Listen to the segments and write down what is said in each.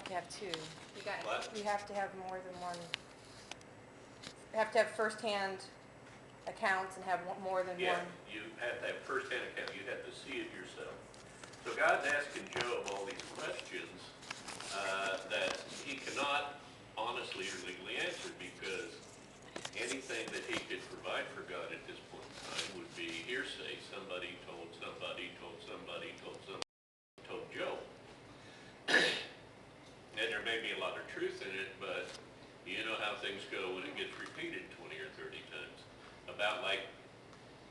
to have two. You got it. What? You have to have more than one. You have to have firsthand accounts and have more than Yeah, one. you have to have first-hand account, you have to see it yourself. So God's asking Job all these questions that he cannot honestly or legally answer, because anything that he could provide for God at this point in time would be hearsay. Somebody told somebody, told somebody, told somebody, told Job. And there may be a lot of truth in it, but you know how things go when it gets repeated 20 or 30 times. About like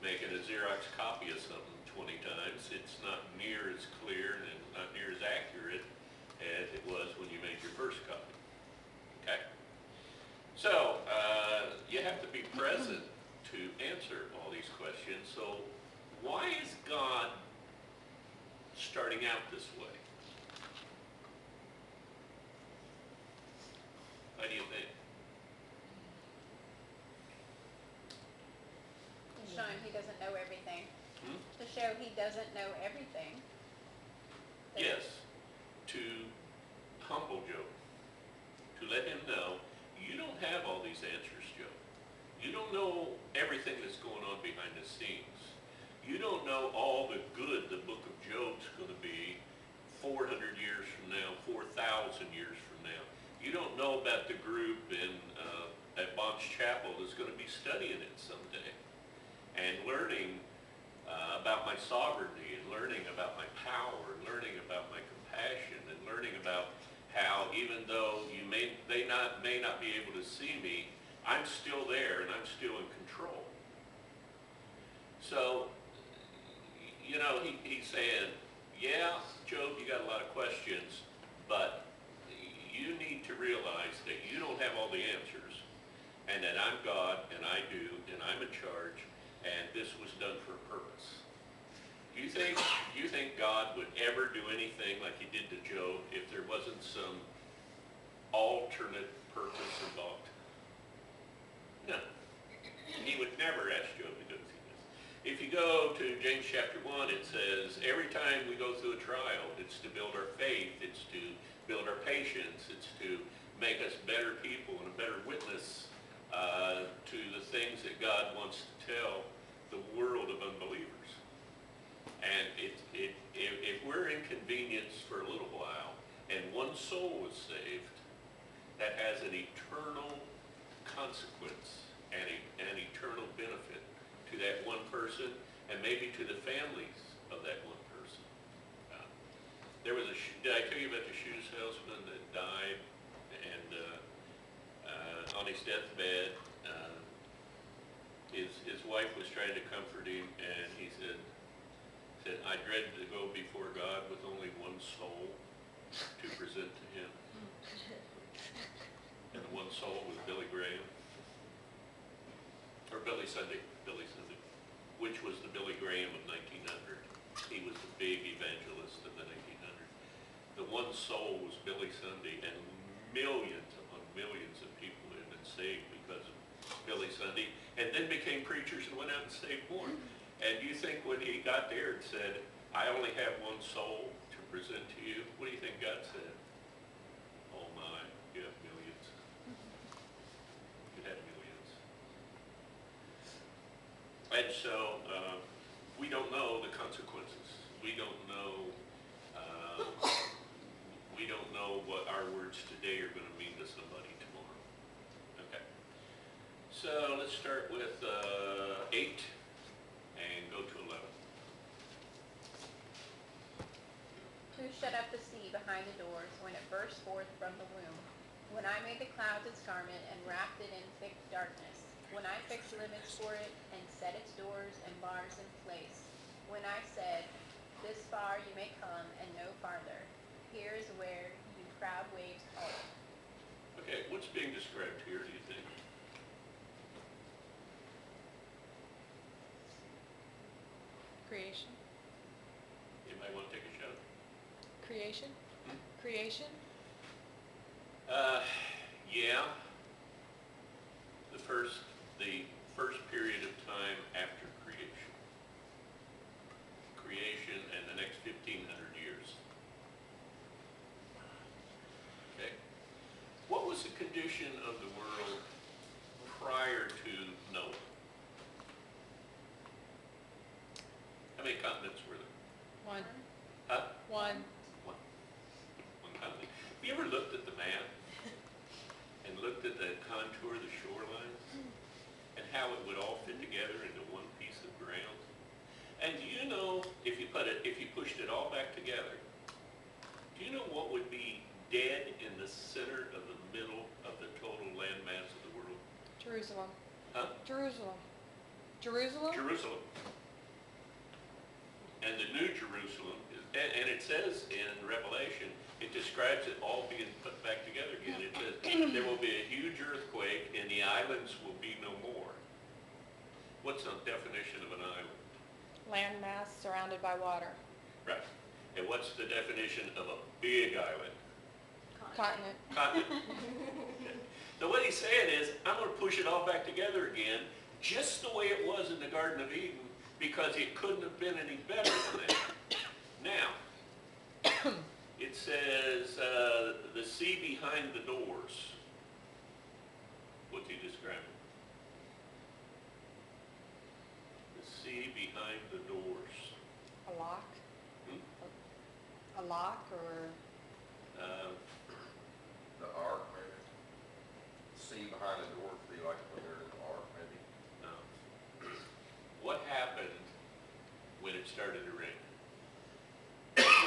making a Xerox copy of something 20 times, it's not near as clear and not near as accurate as it was when you made your first copy. Okay? So, you have to be present to answer all these questions. So, why is God starting out this way? What do you think? Showing he doesn't know everything. Hmm? To show he doesn't know everything. Yes, to humble Job, to let him know, you don't have all these answers, Job. You don't know everything that's going on behind the scenes. You don't know all the good the book of Job's going to be 400 years from now, 4,000 years from now. You don't know about the group at Bob's Chapel that's going to be studying it someday and learning about my sovereignty, and learning about my power, and learning about my compassion, and learning about how even though you may not be able to see me, I'm still there and I'm still in control. So, you know, he's saying, yeah, Job, you got a lot of questions, but you need to realize that you don't have all the answers, and that I'm God, and I do, and I'm in charge, and this was done for a purpose. Do you think God would ever do anything like he did to Job if there wasn't some alternate purpose involved? No. He would never ask Job to go through this. If you go to James chapter 1, it says, every time we go through a trial, it's to build our faith, it's to build our patience, it's to make us better people and a better witness to the things that God wants to tell the world of unbelievers. And if we're inconvenienced for a little while and one soul is saved, that has an eternal consequence and an eternal benefit to that one person, and maybe to the families of that one person. There was did I tell you about the shoe salesman that died, and on his deathbed, his wife was trying to comfort him, and he said, I dread to go before God with only one soul to present to him. And the one soul was Billy Graham. Or Billy Sunday, which was the Billy Graham of 1900. He was the big evangelist of the 1900s. The one soul was Billy Sunday, and millions upon millions of people have been saved because of Billy Sunday, and then became preachers and went out and saved more. And you think when he got there and said, I only have one soul to present to you, what do you think God said? Oh my, you have millions. You have millions. And so we don't know the consequences. We don't know what our words today are going to mean to somebody tomorrow. Okay. So let's start with 8 and go to 11. Who shut up the sea behind the doors when it burst forth from the womb? When I made the clouds its garment and wrapped it in thick darkness. When I fixed limits for it and set its doors and bars in place. When I said, this far you may come and no farther. Here is where you proud waves halt. Okay, what's being described here, do you think? Creation. Anybody want to take a shot? Creation? Hmm? Creation? Yeah. The first period of time after creation. Creation and the next 1,500 years. condition of the world prior to Noah? How many continents were there? One. Huh? One. One. One continent. Have you ever looked at the map and looked at the contour of the shoreline and how it would all fit together into one piece of ground? And do you know, if you pushed it all back together, do you know what would be dead in the center of the middle of the total landmass of the world? Jerusalem. Huh? Jerusalem. Jerusalem? Jerusalem. And the New Jerusalem, and it says in Revelation, it describes it all being put back together again. It says there will be a huge earthquake and the islands will be no more. What's the definition of an island? Landmass surrounded by water. Right. And what's the definition of a big island? Continent. Continent. So what he's saying is, I'm going to push it all back together again, just the way it was in the Garden of Eden, because it couldn't have been any better than that. Now, it says the sea behind the doors. What's he describing? The sea behind the doors. A lock? Hmm? A lock or? The ark, maybe. See behind the door would be like when they're in the ark, maybe. No. What happened when it started to rain?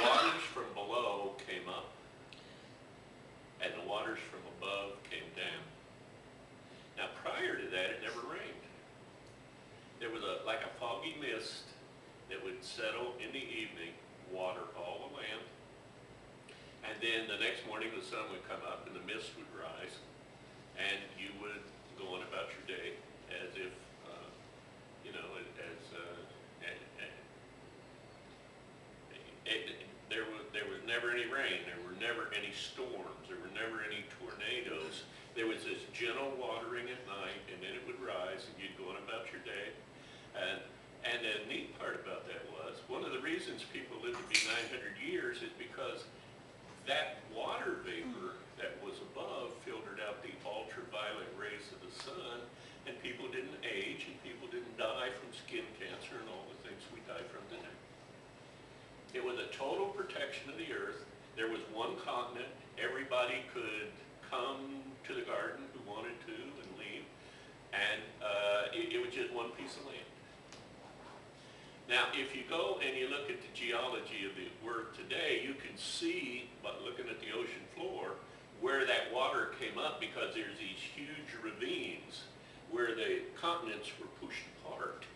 Waters from below came up, and the waters from above came down. Now, prior to that, it never rained. There was like a foggy mist that would settle in the evening, water all the land, and then the next morning the sun would come up and the mist would rise, and you would go on about your day as if, there was never any rain, there were never any storms, there were never any tornadoes. There was this gentle watering at night, and then it would rise, and you'd go on about your day. And the neat part about that was, one of the reasons people lived to be 900 years is because that water vapor that was above filtered out the ultraviolet rays of the sun, and people didn't age, and people didn't die from skin cancer and all the things we die from today. It was a total protection of the earth. There was one continent. Everybody could come to the garden who wanted to and leave, and it was just one piece of land. Now, if you go and you look at the geology of the earth today, you can see, by looking at the ocean floor, where that water came up, because there's these huge ravines where the continents were pushed apart.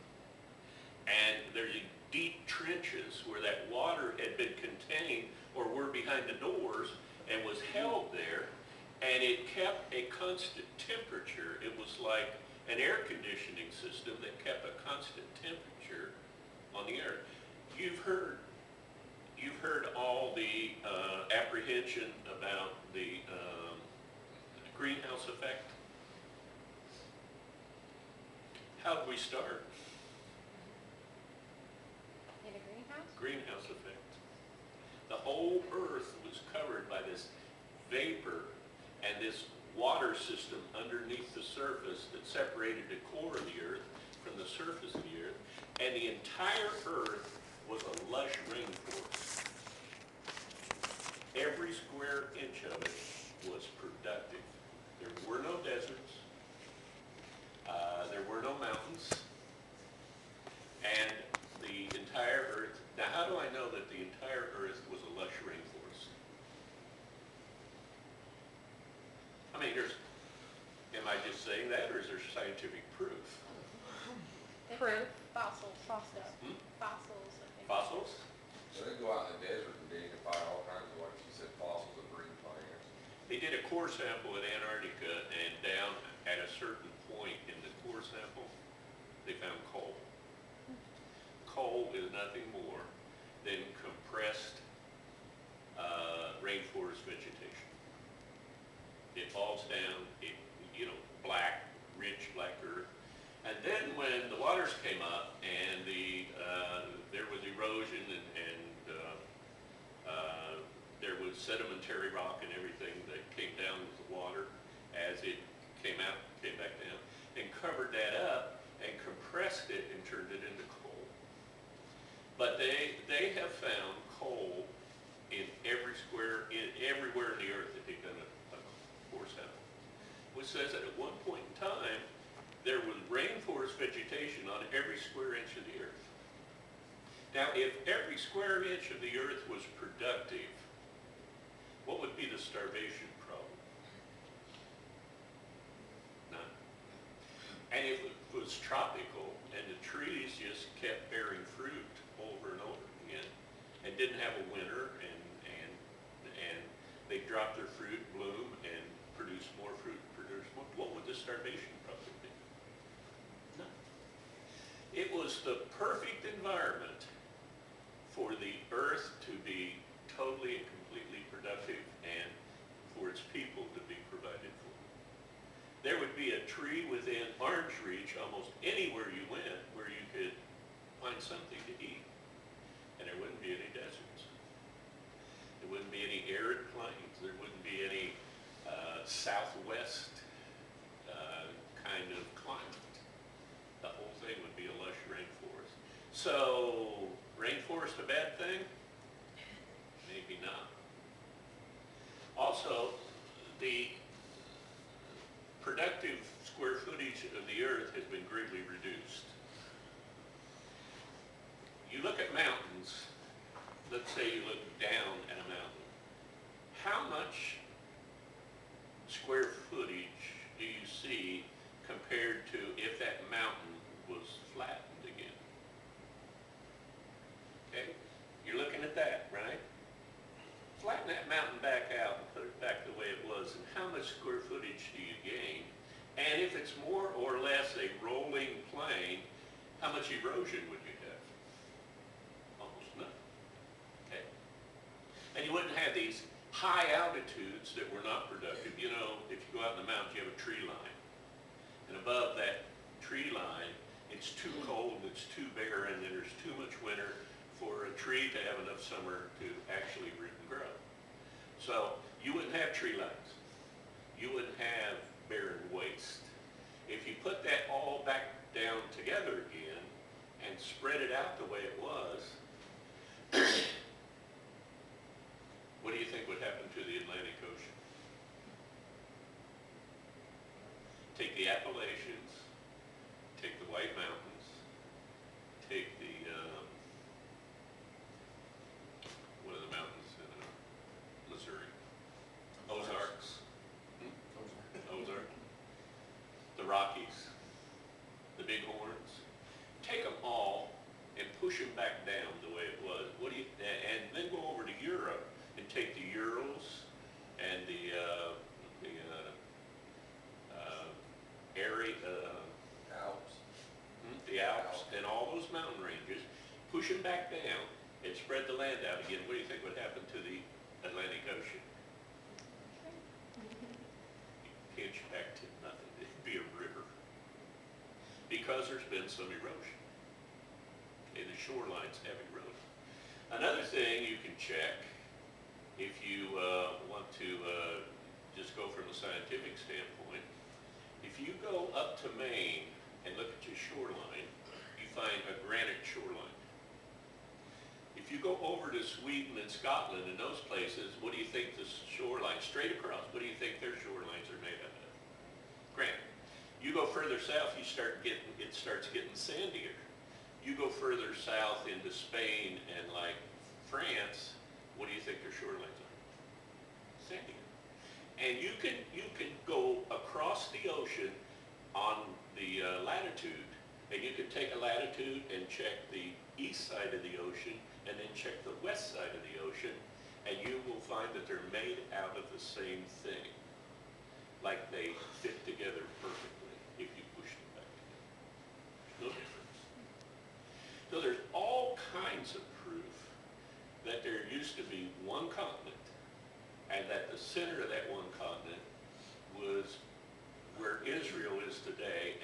And there's deep trenches where that water had been contained or were behind the doors and was held there, and it kept a constant temperature. It was like an air conditioning system that kept a constant temperature on the earth. You've heard all the apprehension about the greenhouse effect. How did we start? In a greenhouse? Greenhouse effect. The whole earth was covered by this vapor and this water system underneath the surface that separated the core of the earth from the surface of the earth, and the entire earth was a lush rainforest. Every square inch of it was productive. There were no deserts. There were no mountains. And the entire earth, now how do I know that the entire earth was a lush rainforest? I mean, am I just saying that, or is there scientific proof? They've Proof. got fossils. Fossils. Hmm? Fossils. I think. Fossils? So they go out in the desert and dig and find all kinds of, like you said, fossils of marine plants. They did a core sample at Antarctica, and down at a certain point in the core sample, they found coal. Coal is nothing more than compressed rainforest vegetation. It falls down, black, rich black earth. And then when the waters came up and there was erosion and there was sedimentary rock and everything that came down with the water as But they have found coal in everywhere in the earth that they've done a core sample, which says that at one point in time, there was rainforest vegetation on every square inch of the earth. Now, if every square inch of the earth was productive, what would be the starvation problem? None. And if it was tropical and the trees just kept bearing fruit over and over again and didn't have a winter and they dropped their fruit, bloom, and produce more fruit, what would the starvation problem be? None. It was the perfect environment for the earth to be totally and completely productive and for its people to be provided for. There would be a tree within arm's reach almost anywhere you went where you could find something to eat. And there wouldn't be any deserts. There wouldn't be any arid plains. There wouldn't be any southwest kind of climate. The whole thing would be a lush rainforest. So, rainforest a bad thing? Maybe not. Also, the productive square footage of the earth has been greatly reduced. You look at mountains, let's say you look down at a mountain. How much square footage do you see compared to if that mountain was flattened again? Okay, you're looking at that, right? Flatten that mountain back out and put it back the way it was, and how much square footage do you gain? And if it's more or less a rolling plain, how much erosion would you have? Almost none. Okay? And you wouldn't have these high altitudes that were not productive. You know, if you go out in the mountains, you have a tree line. And above that tree line, it's too cold, it's too barren, and there's too much winter for a tree to have enough summer to actually root and grow. So you wouldn't have tree lines. You wouldn't have barren waste. If you put that all back down together again and spread it out the way it was, what do you think would happen to the Atlantic Ocean? Take the Appalachians, take the White Mountains, take the, what are the mountains in Missouri? Ozarks. Ozark. The Rockies, the Bighorns. Take them all and push them back down the way it was. And then go over to Europe and take the Urals and the Alps. the Alps and all those mountain ranges, push them back down and spread the land out again. What do you think would happen to the Atlantic Ocean? Pinch back to nothing. It'd be a river. Because there's been some erosion. Okay, the shorelines have eroded. Another thing you can check if you want to just go from a scientific standpoint, if you go up to Maine and look at your shoreline, you find a granite shoreline. If you go over to Sweden and Scotland and those places, what do you think the shoreline, straight across, what do you think their shorelines are made out of? Granite. You go further south, it starts getting sandier. You go further south into Spain and like France, what do you think their shorelines are? Sandier. And you can go across the ocean on the latitude, and you can take a latitude and check the east side of the ocean and then check the west side of the ocean, and you will find that they're made out of the same thing. Like they fit together perfectly if you push them back together. There's no difference. So there's all kinds of proof that there used to be one continent, and that the center of that one continent was where Israel is today,